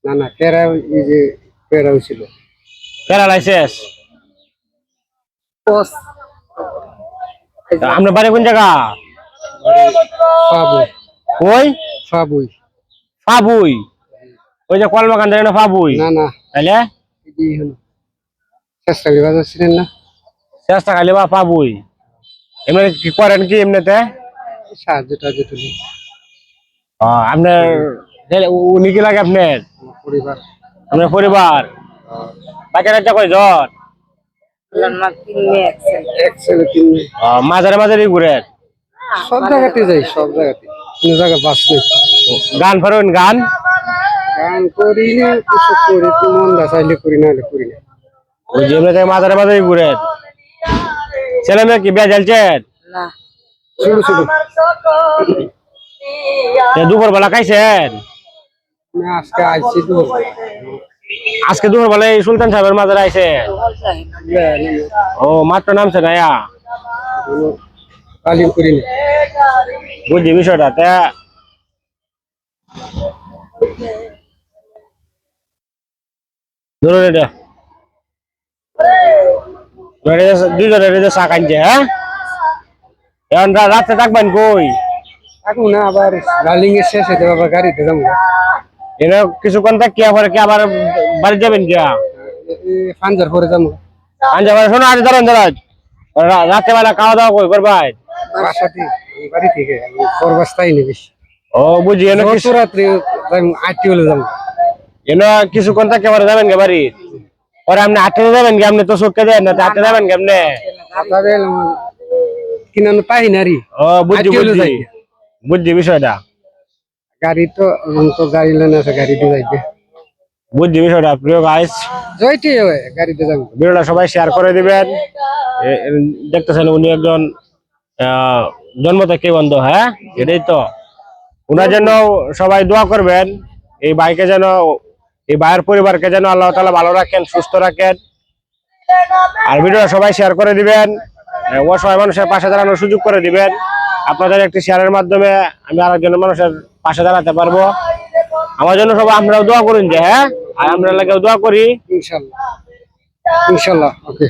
না না কেরা এই যে কেরা হয়েছিল কেরা লাইসেন্স পস আপনার বাড়ি কোন জায়গা? ফাবুই ওই ফাবুই ফাবুই, ওই যে কলমাকান জানি না ফাবুই? না না তাইলে এই হলো চেষ্টা করে বাজার ছিলেন না চেষ্টা খাইলে বা ফাবুই। এমনি কি করেন কি এমনিতে? সাহায্য টাহায্য তুলি আপনার উনি কি লাগে আপনার? আমার পরিবার আপনার পরিবার বাচ্চা টাচ্চা কয়জন? এক ছেলে তিন মেয়ে। মাঝারে মাঝারে ঘুরেন? সব জায়গাতে যাই সব জায়গাতে কোনো জায়গা বাস নেই গান ফারুন গান? গান করি না কিছু করি মন চাইলে করি না হলে করি না ওই যে এমনিতে মাঝারে মাঝারে ঘুরেন। ছেলে মেয়ে কি বিয়ে জ্বালছেন? ছোট ছোট দুপুর বেলা খাইছেন? আমি আজকে আইছি তো আজকে দুপুর বেলা এই সুলতান সাহেবের মাঝারে আইছে? ও মাত্র নামছে না? তালিম করি না বুঝছি বিষয়টা। তা ধরুন এটা দুজনের চা কানছে। হ্যাঁ, এখন রাত্রে থাকবেন কই? এখন না আবার রালিং এর শেষ হতে আবার গাড়িতে যাবো এরা কিছুক্ষণ থাকি আবার কি আবার বাড়ি যাবেন কিয়া? ফাঞ্জার পরে যাবো আঞ্জা শোনো আজ ধরেন ধরাজ রাত্রে বেলা খাওয়া দাওয়া কই করবাই? বাসাতে বাড়ি থেকে করবাস্তাই নেই বেশি ও বুঝি এনে কিছু রাত্রে আটটি হলে যাবো এনে কিছুক্ষণ থাকি আবার যাবেন কে বাড়ি? পরে আপনি আটকে যাবেন কি? আপনি তো চোখকে দেন না, আটকে যাবেন কেমনে? কিনা পাই না রি ও বুঝছি বুঝছি বুঝছি বিষয়টা। গাড়ি তো তো গাড়ি লেন আছে গাড়িতে যাইবে বুঝছি বিষয়টা। প্রিয় গাইস, জয়টি গাড়িতে যাবো ভিডিওটা সবাই শেয়ার করে দিবেন। দেখতেছেন উনি একজন জন্ম থেকে বন্ধ। হ্যাঁ, এটাই তো। ওনার জন্য সবাই দোয়া করবেন। এই ভাইকে যেন, এই ভাইয়ের পরিবারকে যেন আল্লাহ তাআলা ভালো রাখেন, সুস্থ রাখেন। আর ভিডিওটা সবাই শেয়ার করে দিবেন, অসহায় মানুষের পাশে দাঁড়ানোর সুযোগ করে দিবেন। আপনাদের একটি শেয়ারের মাধ্যমে আমি আরেকজন মানুষের পাশে দাঁড়াতে পারবো। আমার জন্য সবাই আপনারাও দোয়া করুন যে, হ্যাঁ, আর আমরা লাগেও দোয়া করি ইনশাল্লাহ ইনশাল্লাহ ওকে